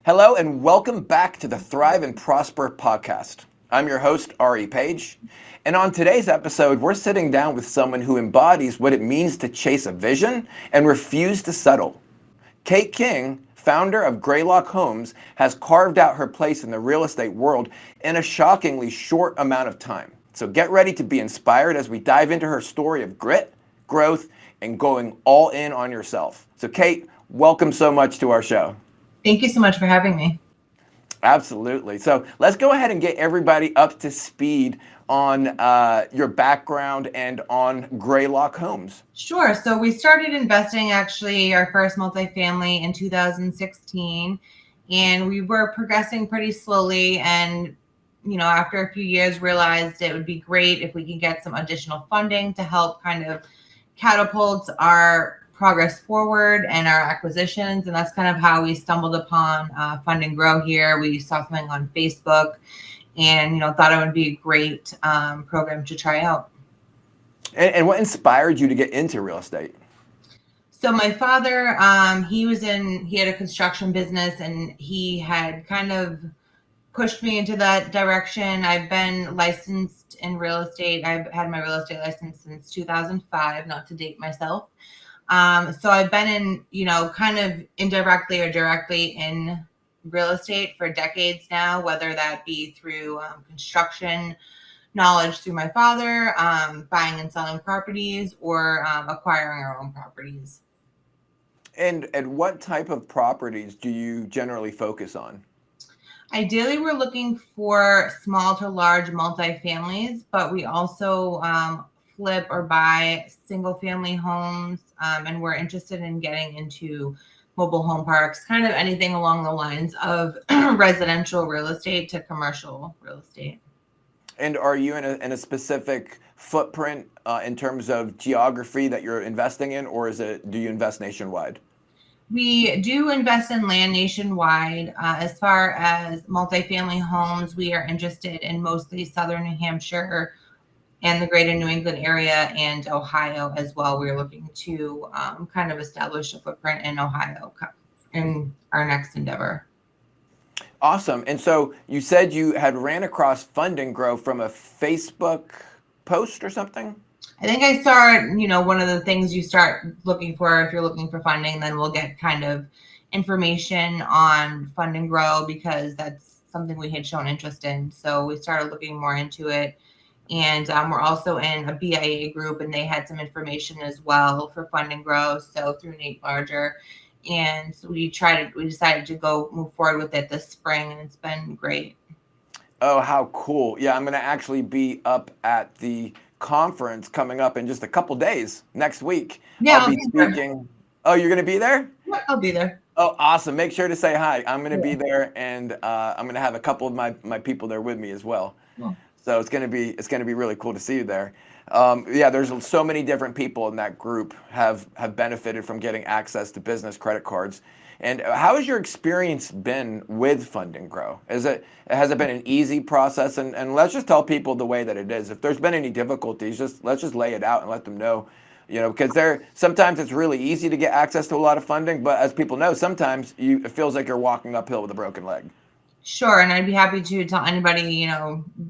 Hello and welcome back to the Thrive and Prosper podcast. I'm your host, Ari Page. And on today's episode, we're sitting down with someone who embodies what it means to chase a vision and refuse to settle. Kate King, founder of Greylock Homes, has carved out her place in the real estate world in a shockingly short amount of time. So get ready to be inspired as we dive into her story of grit, growth, and going all in on yourself. So Kate, welcome so much to our show. Thank you so much for having me. Absolutely. So let's go ahead and get everybody up to speed on your background and on Greylock Homes. Sure. So we started investing actually our first multifamily in 2016, and we were progressing pretty slowly. And, after a few years, realized it would be great if we could get some additional funding to help kind of catapult our progress forward and our acquisitions. And that's kind of how we stumbled upon Fund&Grow here. We saw something on Facebook and, thought it would be a great program to try out. And what inspired you to get into real estate? So my father, he had a construction business, and he had kind of pushed me into that direction. I've been licensed in real estate. I've had my real estate license since 2005, not to date myself. So I've been in, kind of indirectly or directly in real estate for decades now, whether that be through construction knowledge through my father, buying and selling properties, or acquiring our own properties. And what type of properties do you generally focus on? Ideally, we're looking for small to large multifamilies, but we also flip or buy single family homes, and we're interested in getting into mobile home parks, kind of anything along the lines of residential real estate to commercial real estate. And are you in a specific footprint in terms of geography that you're investing in, or do you invest nationwide? We do invest in land nationwide. As far as multifamily homes, we are interested in mostly southern New Hampshire and the greater New England area and Ohio as well. We're looking to kind of establish a footprint in Ohio in our next endeavor. Awesome. And so you said you had ran across Fund&Grow from a Facebook post or something? I think I saw, one of the things you start looking for if you're looking for funding, then we'll get kind of information on Fund&Grow because that's something we had shown interest in. So we started looking more into it. And we're also in a BIA group, and they had some information as well for Fund&Grow. So through Nate Larger. And so we decided to move forward with it this spring, and it's been great. Oh, how cool. Yeah, I'm going to actually be up at the conference coming up in just a couple days next week. Yeah, I'll be speaking. Oh, you're going to be there? Yeah, I'll be there. Oh, awesome. Make sure to say hi. I'm going to be there, and I'm going to have a couple of my people there with me as well. Cool. So it's going to be really cool to see you there. Yeah, there's so many different people in that group have benefited from getting access to business credit cards. And how has your experience been with Fund&Grow? Has it been an easy process? And let's just tell people the way that it is. If there's been any difficulties, let's just lay it out and let them know. Because sometimes it's really easy to get access to a lot of funding, but as people know, sometimes it feels like you're walking uphill with a broken leg. Sure, and I'd be happy to tell anybody,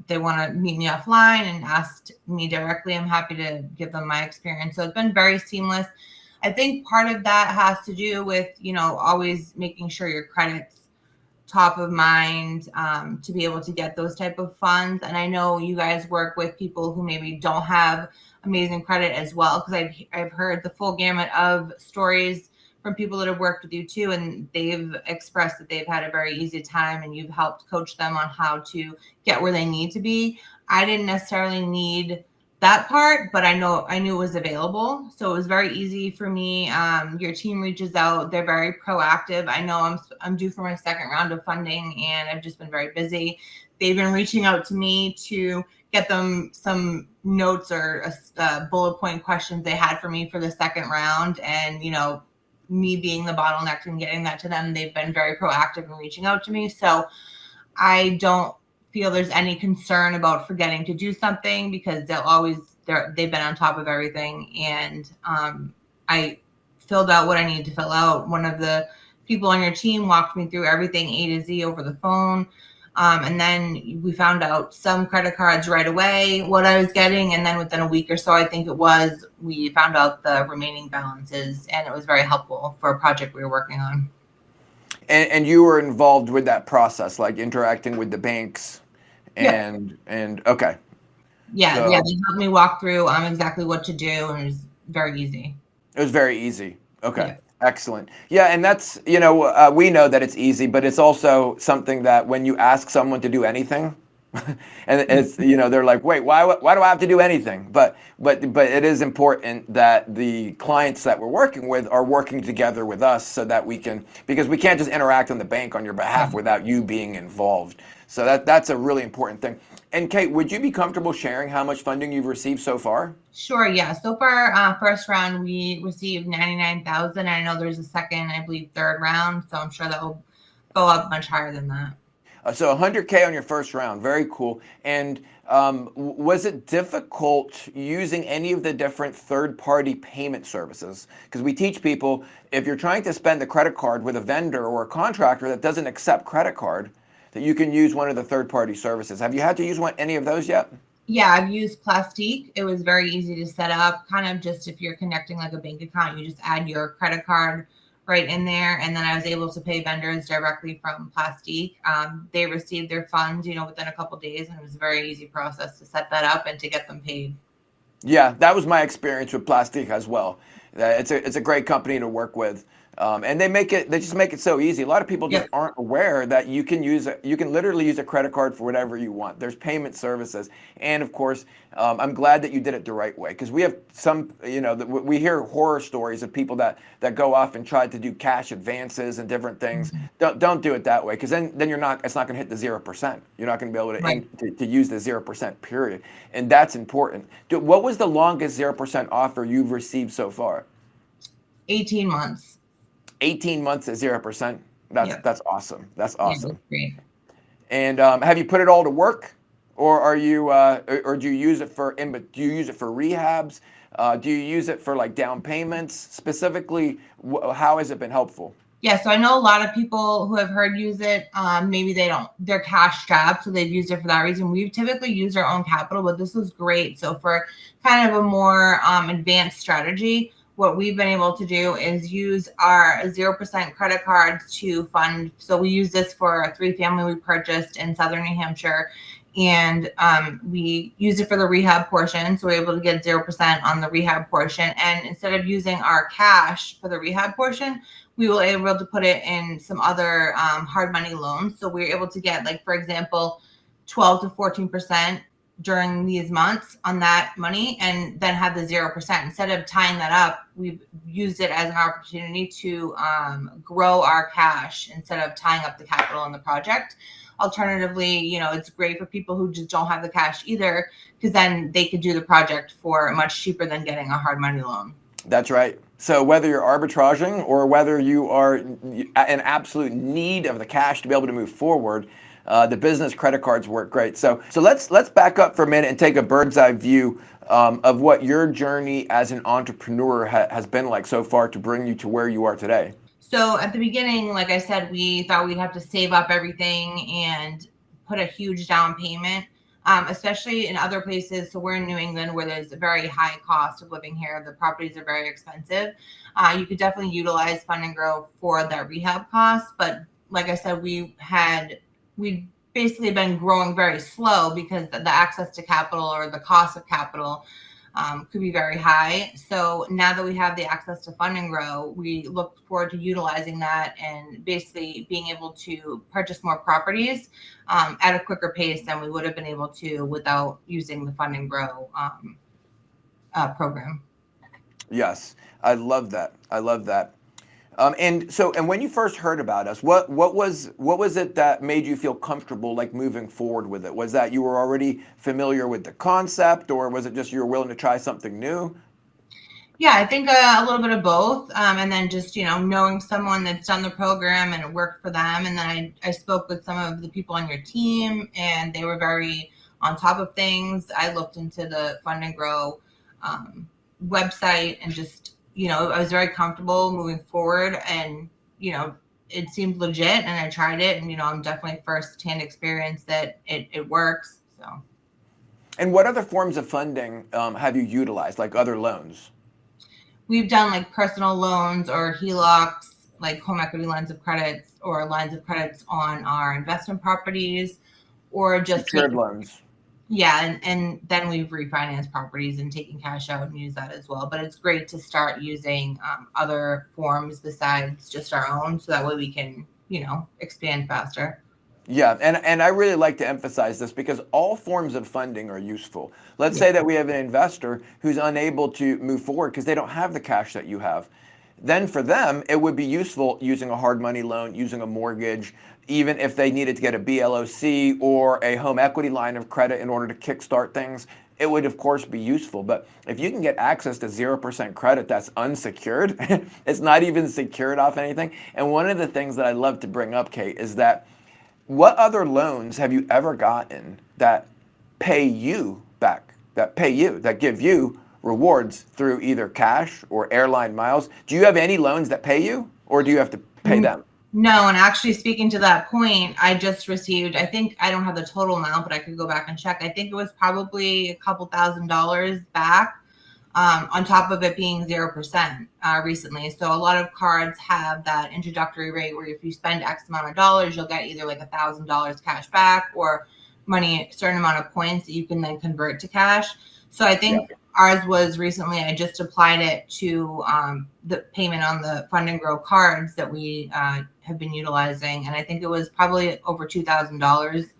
they want to meet me offline and ask me directly. I'm happy to give them my experience. So it's been very seamless. I think part of that has to do with, always making sure your credit's top of mind to be able to get those type of funds. And I know you guys work with people who maybe don't have amazing credit as well, because I've heard the full gamut of stories from people that have worked with you too, and they've expressed that they've had a very easy time, and you've helped coach them on how to get where they need to be. I didn't necessarily need that part, but I knew it was available. So it was very easy for me. Your team reaches out. They're very proactive. I know I'm due for my second round of funding, and I've just been very busy. They've been reaching out to me to get them some notes or bullet point questions they had for me for the second round. And, me being the bottleneck and getting that to them, they've been very proactive in reaching out to me. So I don't feel there's any concern about forgetting to do something, because they've been on top of everything. And I filled out what I needed to fill out. One of the people on your team walked me through everything A to Z over the phone. And then we found out some credit cards right away, what I was getting. And then within a week or so, I think it was, we found out the remaining balances, and it was very helpful for a project we were working on. And you were involved with that process, like interacting with the banks and okay. Yeah, So yeah, they helped me walk through exactly what to do, and it was very easy. it was very easy. Okay. Yeah. Excellent. Yeah, and that's, we know that it's easy, but it's also something that when you ask someone to do anything, and it's, they're like, wait, why do I have to do anything? But it is important that the clients that we're working with are working together with us so that we can, because we can't just interact on the bank on your behalf without you being involved. So that's a really important thing. And Kate, would you be comfortable sharing how much funding you've received so far? Sure. Yeah. So far, first round, we received 99,000. I know there's a second, I believe, third round. So I'm sure that will go up much higher than that. So 100K on your first round. Very cool. And was it difficult using any of the different third-party payment services? Because we teach people, if you're trying to spend the credit card with a vendor or a contractor that doesn't accept credit card, that you can use one of the third-party services. Have you had to use any of those yet? Yeah, I've used Plastique. It was very easy to set up. Kind of just if you're connecting like a bank account, you just add your credit card right in there. And then I was able to pay vendors directly from Plastique. They received their funds, within a couple of days, and it was a very easy process to set that up and to get them paid. Yeah, that was my experience with Plastique as well. It's a great company to work with. And they just make it so easy. A lot of people just aren't aware that you can literally use a credit card for whatever you want. There's payment services. And of course, I'm glad that you did it the right way, because we have some, we hear horror stories of people that go off and try to do cash advances and different things. Don't do it that way, because then it's not going to hit the 0%. You're not going to be able to use the 0% period. And that's important. What was the longest 0% offer you've received so far? 18 months. 18 months at 0%. That's awesome. That's awesome. Yeah, great. And have you put it all to work, or are you, or do you use it for rehabs? Do you use it for like down payments specifically? How has it been helpful? Yeah, so I know a lot of people who have heard use it. Maybe they're cash strapped, so they've used it for that reason. We've typically used our own capital, but this was great. So for kind of a more advanced strategy, what we've been able to do is use our 0% credit cards to fund. So we use this for a 3-family we purchased in Southern New Hampshire, and we use it for the rehab portion. So we're able to get 0% on the rehab portion. And instead of using our cash for the rehab portion, we were able to put it in some other hard money loans. So we were able to get, like, for example, 12 to 14% during these months on that money, and then have the 0%. Instead of tying that up, we've used it as an opportunity to grow our cash instead of tying up the capital in the project. Alternatively, it's great for people who just don't have the cash either, because then they could do the project for much cheaper than getting a hard money loan. That's right. So whether you're arbitraging or whether you are in absolute need of the cash to be able to move forward, the business credit cards work great. So let's back up for a minute and take a bird's eye view of what your journey as an entrepreneur has been like so far to bring you to where you are today. So at the beginning, like I said, we thought we'd have to save up everything and put a huge down payment, especially in other places. So we're in New England, where there's a very high cost of living here. The properties are very expensive. You could definitely utilize Fund&Grow for that rehab cost. But like I said, we've basically been growing very slow because the access to capital or the cost of capital could be very high. So now that we have the access to Fund&Grow, we look forward to utilizing that and basically being able to purchase more properties at a quicker pace than we would have been able to without using the Fund&Grow program. Yes, I love that. I love that. And when you first heard about us, what was it that made you feel comfortable, like, moving forward with it? Was that you were already familiar with the concept, or was it just you were willing to try something new? Yeah, I think a little bit of both. And then just, knowing someone that's done the program and it worked for them. And then I spoke with some of the people on your team, and they were very on top of things. I looked into the Fund&Grow website, and just, I was very comfortable moving forward and, it seemed legit, and I tried it, and I'm definitely first-hand experience that it works. So. And what other forms of funding have you utilized, like other loans? We've done like personal loans or HELOCs, like home equity lines of credits or lines of credits on our investment properties, or just Secured taking, loans. yeah, and then we've refinanced properties and taken cash out and use that as well. But it's great to start using other forms besides just our own, so that way we can, expand faster. Yeah, and I really like to emphasize this because all forms of funding are useful. Let's Yeah. say that we have an investor who's unable to move forward because they don't have the cash that you have. Then for them, it would be useful using a hard money loan, using a mortgage, even if they needed to get a BLOC or a home equity line of credit in order to kickstart things. It would, of course, be useful. But if you can get access to 0% credit that's unsecured, it's not even secured off anything. And one of the things that I love to bring up, Kate, is that what other loans have you ever gotten that pay you back, that give you rewards through either cash or airline miles? Do you have any loans that pay you, or do you have to pay them? No, and actually speaking to that point, I just received, I think I don't have the total amount, but I could go back and check. I think it was probably a couple $1,000s back, on top of it being 0% recently. So a lot of cards have that introductory rate where if you spend X amount of dollars, you'll get either like $1,000 cash back or money, a certain amount of points that you can then convert to cash. So I think ours was recently, I just applied it to the payment on the Fund&Grow cards that we have been utilizing. And I think it was probably over $2,000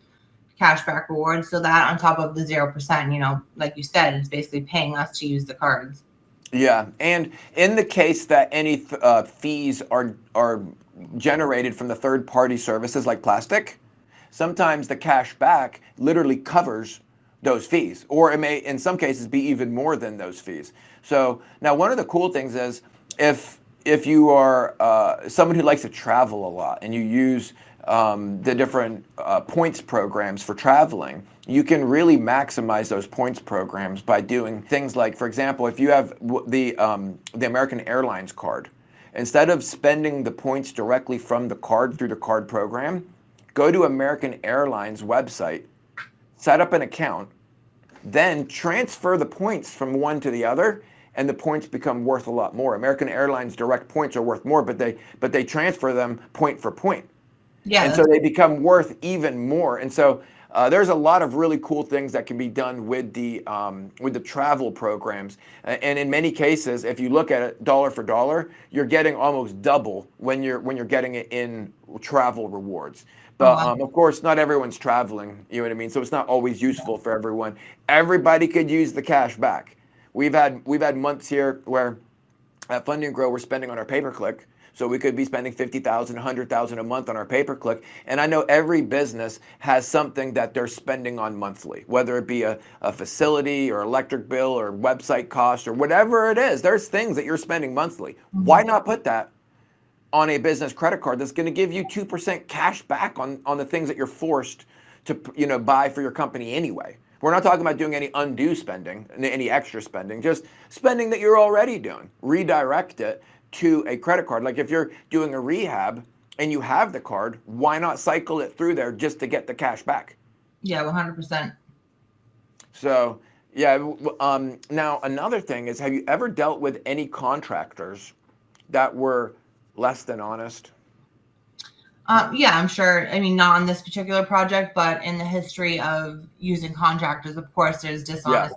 cashback rewards. So that on top of the 0%, like you said, it's basically paying us to use the cards. Yeah, and in the case that any fees are generated from the third party services like plastic, sometimes the cash back literally covers those fees, or it may in some cases be even more than those fees. So now one of the cool things is if you are someone who likes to travel a lot and you use the different points programs for traveling, you can really maximize those points programs by doing things like, for example, if you have the American Airlines card, instead of spending the points directly from the card through the card program, go to American Airlines website, set up an account, then transfer the points from one to the other, and the points become worth a lot more. American Airlines direct points are worth more, but they transfer them point for point. Yeah. And so they become worth even more. And so there's a lot of really cool things that can be done with the travel programs. And in many cases, if you look at it dollar for dollar, you're getting almost double when you're getting it in travel rewards. But of course, not everyone's traveling. You know what I mean? So it's not always useful for everyone. Everybody could use the cash back. We've had months here where at Fund&Grow we're spending on our pay-per-click. So we could be spending $50,000, $100,000 a month on our pay-per-click. And I know every business has something that they're spending on monthly, whether it be a facility or electric bill or website cost or whatever it is. There's things that you're spending monthly. Why not put that on a business credit card that's going to give you 2% cash back on the things that you're forced to buy for your company anyway? We're not talking about doing any undue spending, any extra spending, just spending that you're already doing. Redirect it to a credit card. Like if you're doing a rehab and you have the card, why not cycle it through there just to get the cash back? Yeah, 100%. So, yeah. Now, another thing is, have you ever dealt with any contractors that were less than honest? Yeah, I'm sure. I mean, not on this particular project, but in the history of using contractors, of course, there's dishonest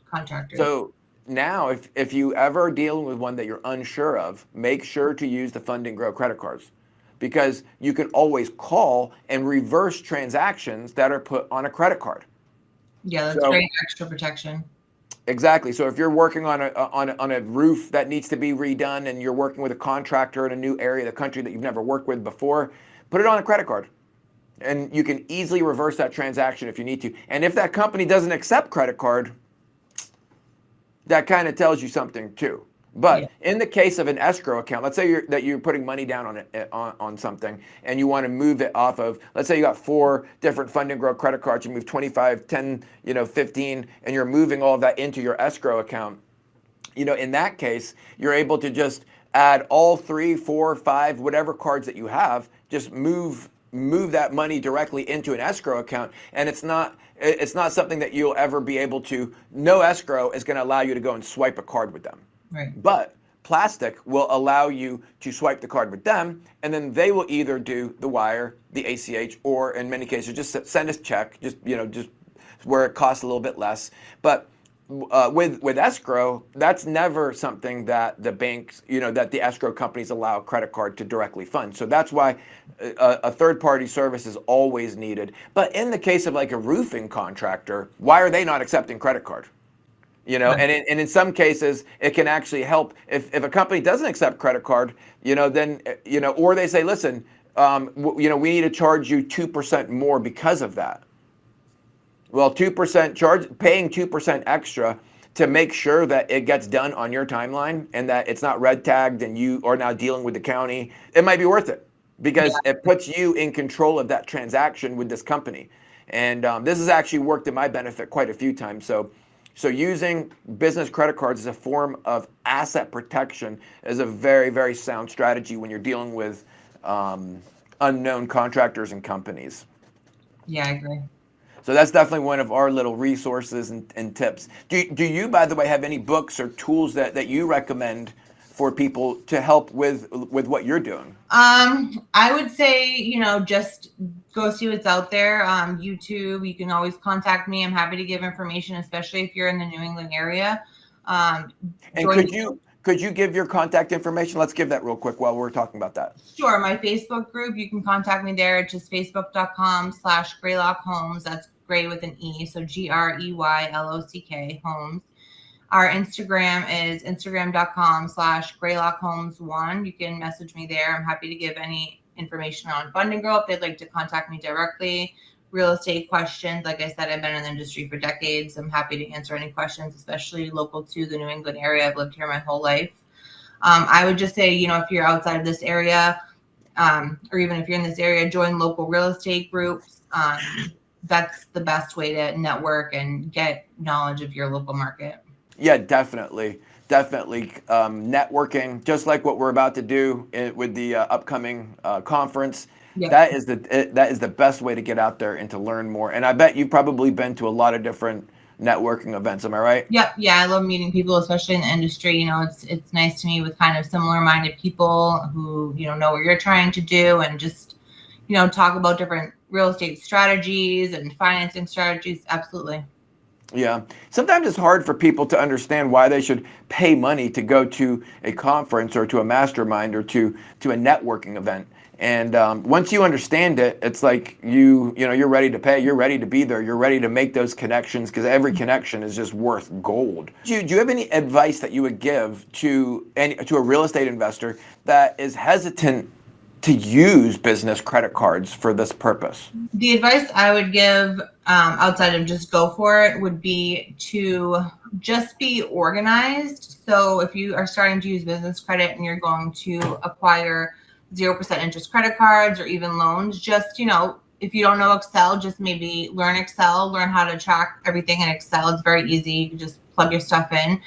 contractors. So now, if you ever deal with one that you're unsure of, make sure to use the Fund&Grow credit cards, because you can always call and reverse transactions that are put on a credit card. Yeah, that's great extra protection. Exactly. So if you're working on a roof that needs to be redone and you're working with a contractor in a new area of the country that you've never worked with before, put it on a credit card. And you can easily reverse that transaction if you need to. And if that company doesn't accept credit card, that kind of tells you something too. But in the case of an escrow account, let's say you're putting money down on it on something and you want to move it off of, let's say you got 4 different Fund&Grow credit cards, you move 25, 10, 15, and you're moving all of that into your escrow account. In that case, you're able to just add all 3, 4, 5, whatever cards that you have, just move that money directly into an escrow account, and it's not something that you'll ever be able to. No escrow is going to allow you to go and swipe a card with them. Right. But plastic will allow you to swipe the card with them, and then they will either do the wire, the ACH, or in many cases just send us a check, just where it costs a little bit less. But with escrow, that's never something that the banks, that the escrow companies allow a credit card to directly fund. So that's why a third-party service is always needed. But in the case of like a roofing contractor, why are they not accepting credit card? Right. And in some cases, it can actually help if a company doesn't accept credit card, then, or they say, listen, we need to charge you 2% more because of that. Well, 2% paying 2% extra to make sure that it gets done on your timeline and that it's not red tagged and you are now dealing with the county, it might be worth it because it puts you in control of that transaction with this company. And this has actually worked in my benefit quite a few times. So using business credit cards as a form of asset protection is a very, very sound strategy when you're dealing with unknown contractors and companies. Yeah, I agree. So that's definitely one of our little resources and tips. Do you, by the way, have any books or tools that you recommend for people to help with what you're doing? I would say, just go see what's out there. YouTube, you can always contact me. I'm happy to give information, especially if you're in the New England area. And could you give your contact information? Let's give that real quick while we're talking about that. Sure. My Facebook group, you can contact me there. It's just facebook.com/Greylock Homes. That's Grey with an E. So GREYLOCK Homes. Our Instagram is instagram.com/GreylockHomes1. You can message me there. I'm happy to give any information on Fund&Grow if they'd like to contact me directly. Real estate questions. Like I said, I've been in the industry for decades. I'm happy to answer any questions, especially local to the New England area. I've lived here my whole life. I would just say, if you're outside of this area, or even if you're in this area, join local real estate groups. That's the best way to network and get knowledge of your local market. Yeah, definitely. Networking, just like what we're about to do with the upcoming conference. Yep. That is the best way to get out there and to learn more. And I bet you've probably been to a lot of different networking events. Am I right? Yep. Yeah, I love meeting people, especially in the industry. It's nice to meet with kind of similar-minded people who know what you're trying to do, and just talk about different real estate strategies and financing strategies. Absolutely. Yeah. Sometimes it's hard for people to understand why they should pay money to go to a conference or to a mastermind or to a networking event. And once you understand it, it's like you're ready to pay, you're ready to be there, you're ready to make those connections because every connection is just worth gold. Do you have any advice that you would give to a real estate investor that is hesitant to use business credit cards for this purpose? The advice I would give outside of just go for it would be to just be organized. So if you are starting to use business credit and you're going to acquire 0% interest credit cards or even loans, just, if you don't know Excel, just maybe learn Excel, learn how to track everything in Excel. It's very easy. You can just plug your stuff in.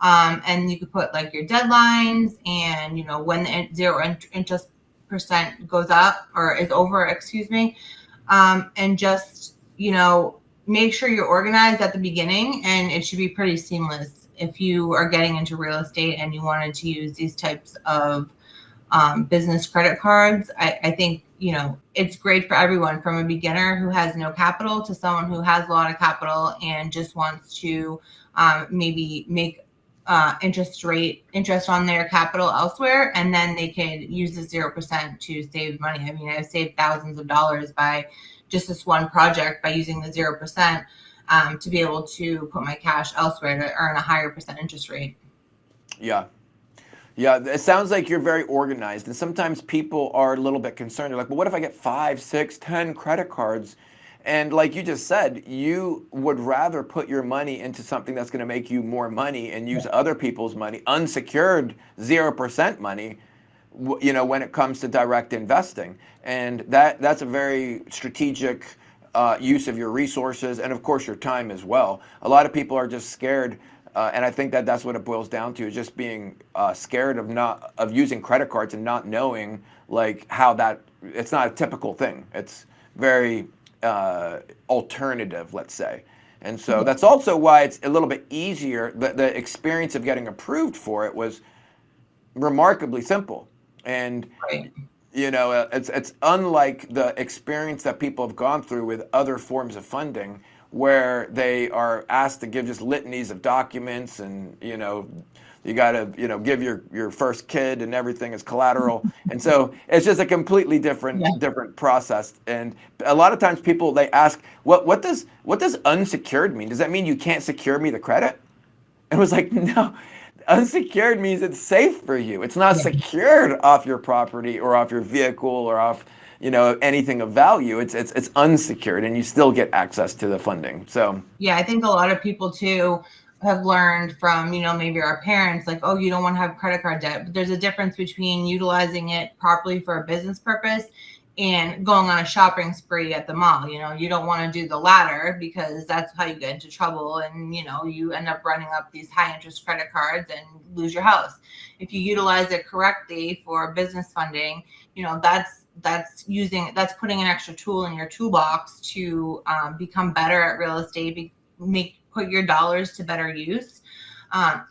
And you could put like your deadlines and, when the zero interest percent goes up or is over, and just, make sure you're organized at the beginning, and it should be pretty seamless. If you are getting into real estate and you wanted to use these types of business credit cards, I think, it's great for everyone, from a beginner who has no capital to someone who has a lot of capital and just wants to maybe make interest on their capital elsewhere, and then they could use the 0% to save money. I mean, I've saved thousands of dollars by just this one project by using the 0% to be able to put my cash elsewhere to earn a higher percent interest rate. Yeah. It sounds like you're very organized, and sometimes people are a little bit concerned. They're like, well, what if I get 5, 6, 10 credit cards? And like you just said, you would rather put your money into something that's going to make you more money and use other people's money, unsecured 0% money, when it comes to direct investing. And that's a very strategic use of your resources and, of course, your time as well. A lot of people are just scared And I think that that's what it boils down to, is just being scared of using credit cards and not knowing like how that, it's not a typical thing. It's very alternative, let's say. And so that's also why it's a little bit easier. The experience of getting approved for it was remarkably simple. And Right. it's unlike the experience that people have gone through with other forms of funding, where they are asked to give just litanies of documents, and you got to give your first kid and everything as collateral. And so it's just a completely Yeah. different process. And a lot of times people, they ask, what does unsecured mean? Does that mean you can't secure me the credit? And it was like, no, unsecured means it's safe for you. It's not Yeah. secured off your property or off your vehicle or off, anything of value. It's unsecured, and you still get access to the funding. So Yeah, I think a lot of people too have learned from, maybe our parents, like, oh, you don't want to have credit card debt. But there's a difference between utilizing it properly for a business purpose and going on a shopping spree at the mall. You don't want to do the latter, because that's how you get into trouble, and you end up running up these high interest credit cards and lose your house. If you utilize it correctly for business funding, that's putting an extra tool in your toolbox to become better at real estate, put your dollars to better use.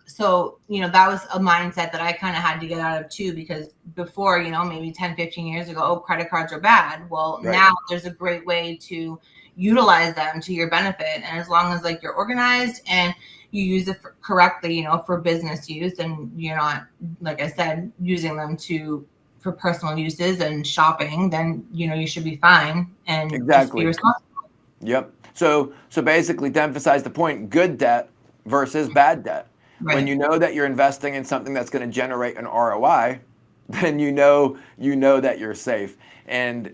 So that was a mindset that I kind of had to get out of too, because before, maybe 10, 15 years ago, oh, credit cards are bad. Well, right. Now there's a great way to utilize them to your benefit. And as long as you're organized and you use it correctly, for business use, and you're not, like I said, using them for personal uses and shopping, then you should be fine, and just be Exactly. responsible. Yep. So basically, to emphasize the point, good debt versus bad debt. When Right. you know that you're investing in something that's going to generate an ROI, then you know that you're safe. And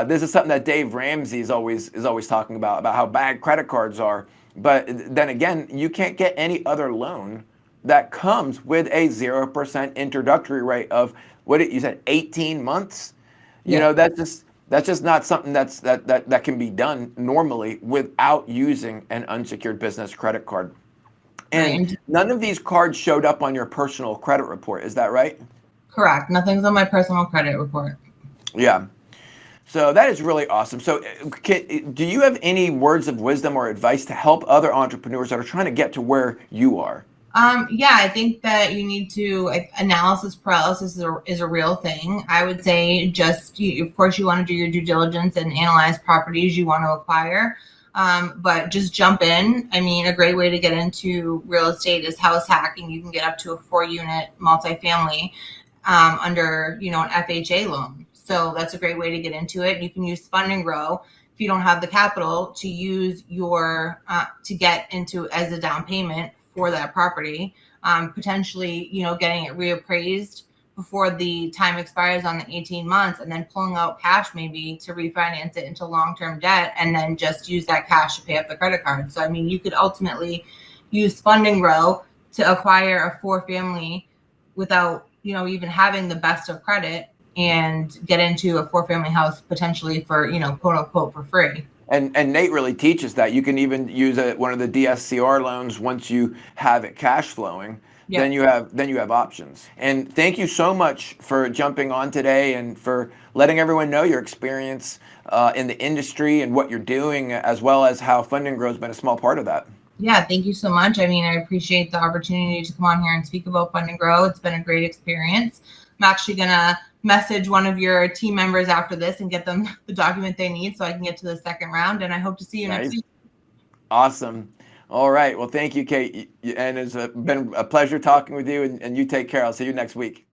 this is something that Dave Ramsey is always talking about how bad credit cards are. But then again, you can't get any other loan that comes with a 0% introductory rate of, you said, 18 months. Yeah. That's just not something that can be done normally without using an unsecured business credit card. Right. And none of these cards showed up on your personal credit report. Is that right? Correct. Nothing's on my personal credit report. Yeah. So that is really awesome. So do you have any words of wisdom or advice to help other entrepreneurs that are trying to get to where you are? Yeah, I think that you need to, analysis paralysis is a real thing. I would say of course, you want to do your due diligence and analyze properties you want to acquire. But just jump in. I mean, a great way to get into real estate is house hacking. You can get up to a 4-unit multifamily under, an FHA loan. So that's a great way to get into it. You can use Fund&Grow if you don't have the capital to use to get into as a down payment for that property, potentially, getting it reappraised before the time expires on the 18 months, and then pulling out cash maybe to refinance it into long-term debt, and then just use that cash to pay up the credit card. So, I mean, you could ultimately use Fund&Grow to acquire a 4-family without, even having the best of credit, and get into a 4-family house potentially for, quote unquote, for free. And Nate really teaches that you can even use one of the DSCR loans once you have it cash flowing. Yeah. Then you have options. And thank you so much for jumping on today and for letting everyone know your experience in the industry and what you're doing, as well as how Fund&Grow has been a small part of that. Yeah, thank you so much. I mean, I appreciate the opportunity to come on here and speak about Fund&Grow. It's been a great experience. I'm actually going to message one of your team members after this and get them the document they need so I can get to the second round. And I hope to see you next week. Awesome. All right. Well, thank you, Kate. And it's been a pleasure talking with you, and you take care. I'll see you next week.